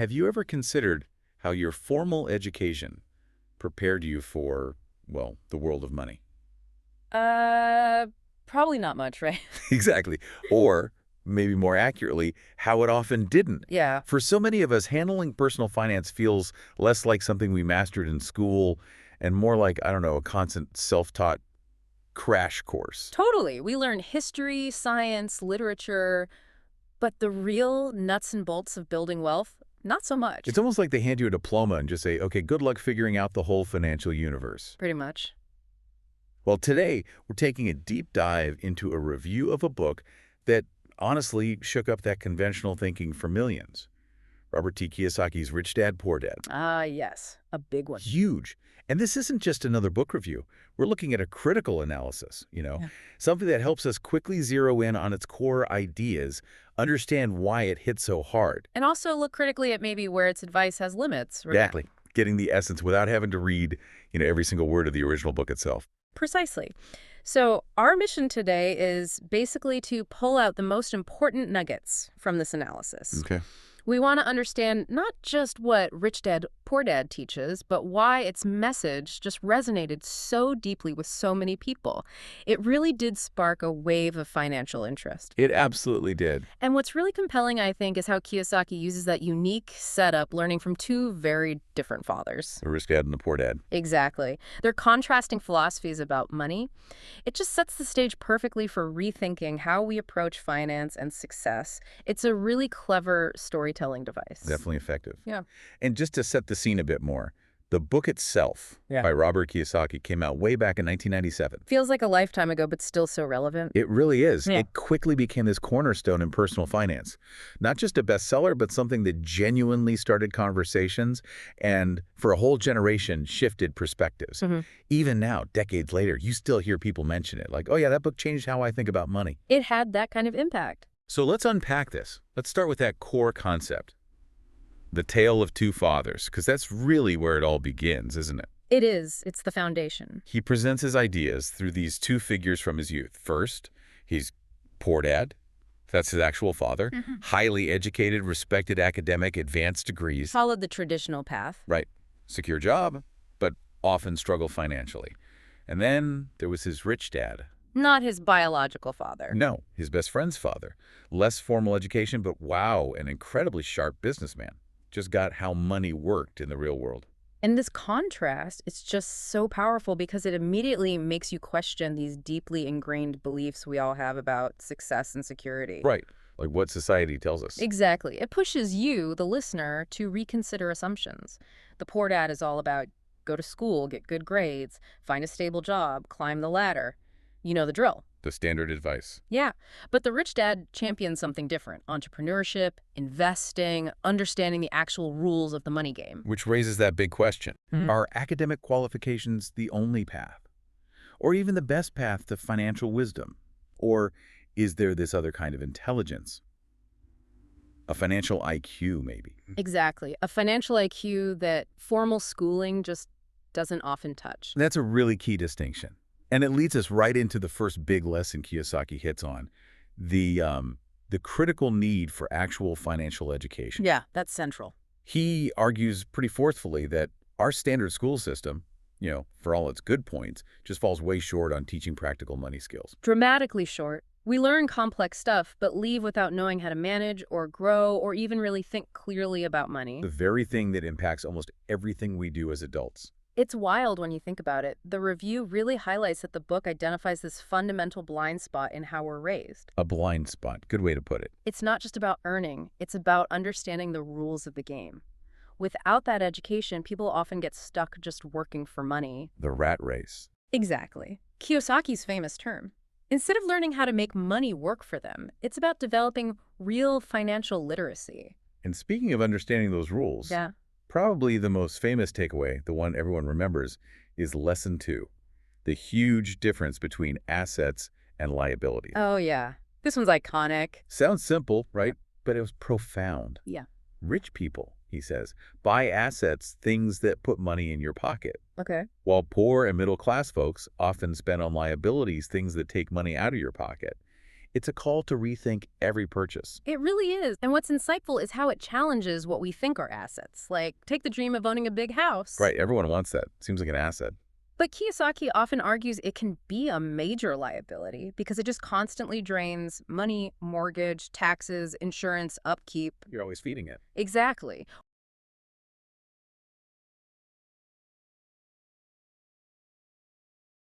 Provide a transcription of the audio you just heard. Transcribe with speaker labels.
Speaker 1: Have you ever considered how your formal education prepared you for, well, the world of money?
Speaker 2: Uh, Probably not much, right?
Speaker 1: Exactly. Or, maybe more accurately, how it often didn't.
Speaker 2: Yeah.
Speaker 1: For so many of us, handling personal finance feels less like something we mastered in school and more like, I don't know, a constant self-taught crash course.
Speaker 2: Totally. We learn history, science, literature, but the real nuts and bolts of building wealth, not so much.
Speaker 1: It's almost like they hand you a diploma and just say, okay, good luck figuring out the whole financial universe.
Speaker 2: Pretty much.
Speaker 1: Well, today, we're taking a deep dive into a review of a book that honestly shook up that conventional thinking for millions. Robert T. Kiyosaki's Rich Dad, Poor Dad.
Speaker 2: Ah, yes. A big one.
Speaker 1: Huge. And this isn't just another book review. We're looking at a critical analysis,
Speaker 2: Yeah.
Speaker 1: something that helps us quickly zero in on its core ideas, understand why it hit so hard.
Speaker 2: And also look critically at maybe where its advice has limits.
Speaker 1: Exactly. Getting the essence without having to read, every single word of the original book itself.
Speaker 2: Precisely. So our mission today is basically to pull out the most important nuggets from this analysis.
Speaker 1: Okay.
Speaker 2: We want to understand not just what Rich Dad, Poor Dad teaches, but why its message just resonated so deeply with so many people. It really did spark a wave of financial interest.
Speaker 1: It absolutely did.
Speaker 2: And what's really compelling, I think, is how Kiyosaki uses that unique setup, learning from two very different fathers.
Speaker 1: The Rich Dad and the Poor Dad.
Speaker 2: Exactly. Their contrasting philosophies about money. It just sets the stage perfectly for rethinking how we approach finance and success. It's a really clever storytelling device.
Speaker 1: Definitely effective.
Speaker 2: Yeah.
Speaker 1: And just to set the scene a bit more, the book itself by Robert Kiyosaki came out way back in 1997.
Speaker 2: Feels like a lifetime ago, but still so relevant.
Speaker 1: It really is.
Speaker 2: Yeah.
Speaker 1: It quickly became this cornerstone in personal finance. Not just a bestseller, but something that genuinely started conversations and, for a whole generation, shifted perspectives. Even now, decades later, you still hear people mention it. Like, oh yeah, that book changed how I think about money.
Speaker 2: It had that kind of impact.
Speaker 1: So let's unpack this. Let's start with that core concept. The tale of two fathers, because that's really where it all begins, isn't it?
Speaker 2: It is. It's the foundation.
Speaker 1: He presents his ideas through these two figures from his youth. First, he's Poor Dad. That's his actual father. Highly educated, respected academic, advanced degrees.
Speaker 2: Followed the traditional path.
Speaker 1: Right. Secure job, but often struggle financially. And then there was his rich dad.
Speaker 2: Not his biological father.
Speaker 1: No, his best friend's father. Less formal education, but wow, an incredibly sharp businessman. Just got how money worked in the real world.
Speaker 2: And this contrast, it's just so powerful because it immediately makes you question these deeply ingrained beliefs we all have about success and security.
Speaker 1: Right. Like what society tells us.
Speaker 2: Exactly. It pushes you, the listener, to reconsider assumptions. The Poor Dad is all about go to school, get good grades, find a stable job, climb the ladder. You know the drill.
Speaker 1: The standard advice.
Speaker 2: Yeah, but the Rich Dad champions something different. Entrepreneurship, investing, understanding the actual rules of the money game.
Speaker 1: Which raises that big question. Are academic qualifications the only path? Or even the best path to financial wisdom? Or is there this other kind of intelligence? A financial IQ, maybe.
Speaker 2: Exactly. A financial IQ that formal schooling just doesn't often touch.
Speaker 1: That's a really key distinction. And it leads us right into the first big lesson Kiyosaki hits on, the critical need for actual financial education.
Speaker 2: Yeah, that's central.
Speaker 1: He argues pretty forcefully that our standard school system, for all its good points, just falls way short on teaching practical money skills.
Speaker 2: Dramatically short. We learn complex stuff, but leave without knowing how to manage or grow or even really think clearly about money.
Speaker 1: The very thing that impacts almost everything we do as adults.
Speaker 2: It's wild when you think about it. The review really highlights that the book identifies this fundamental blind spot in how we're raised.
Speaker 1: A blind spot. Good way to put it.
Speaker 2: It's not just about earning. It's about understanding the rules of the game. Without that education, people often get stuck just working for money.
Speaker 1: The rat race.
Speaker 2: Exactly. Kiyosaki's famous term. Instead of learning how to make money work for them, it's about developing real financial literacy.
Speaker 1: And speaking of understanding those rules, probably the most famous takeaway, the one everyone remembers, is Lesson 2, the huge difference between assets and liabilities.
Speaker 2: Oh, yeah. This one's iconic.
Speaker 1: Sounds simple, right? But it was profound.
Speaker 2: Yeah.
Speaker 1: Rich people, he says, buy assets, things that put money in your pocket.
Speaker 2: Okay.
Speaker 1: While poor and middle-class folks often spend on liabilities, things that take money out of your pocket. It's a call to rethink every purchase.
Speaker 2: It really is. And what's insightful is how it challenges what we think are assets. Like, take the dream of owning a big house.
Speaker 1: Right, everyone wants that. Seems like an asset.
Speaker 2: But Kiyosaki often argues it can be a major liability because it just constantly drains money, mortgage, taxes, insurance, upkeep.
Speaker 1: You're always feeding it.
Speaker 2: Exactly.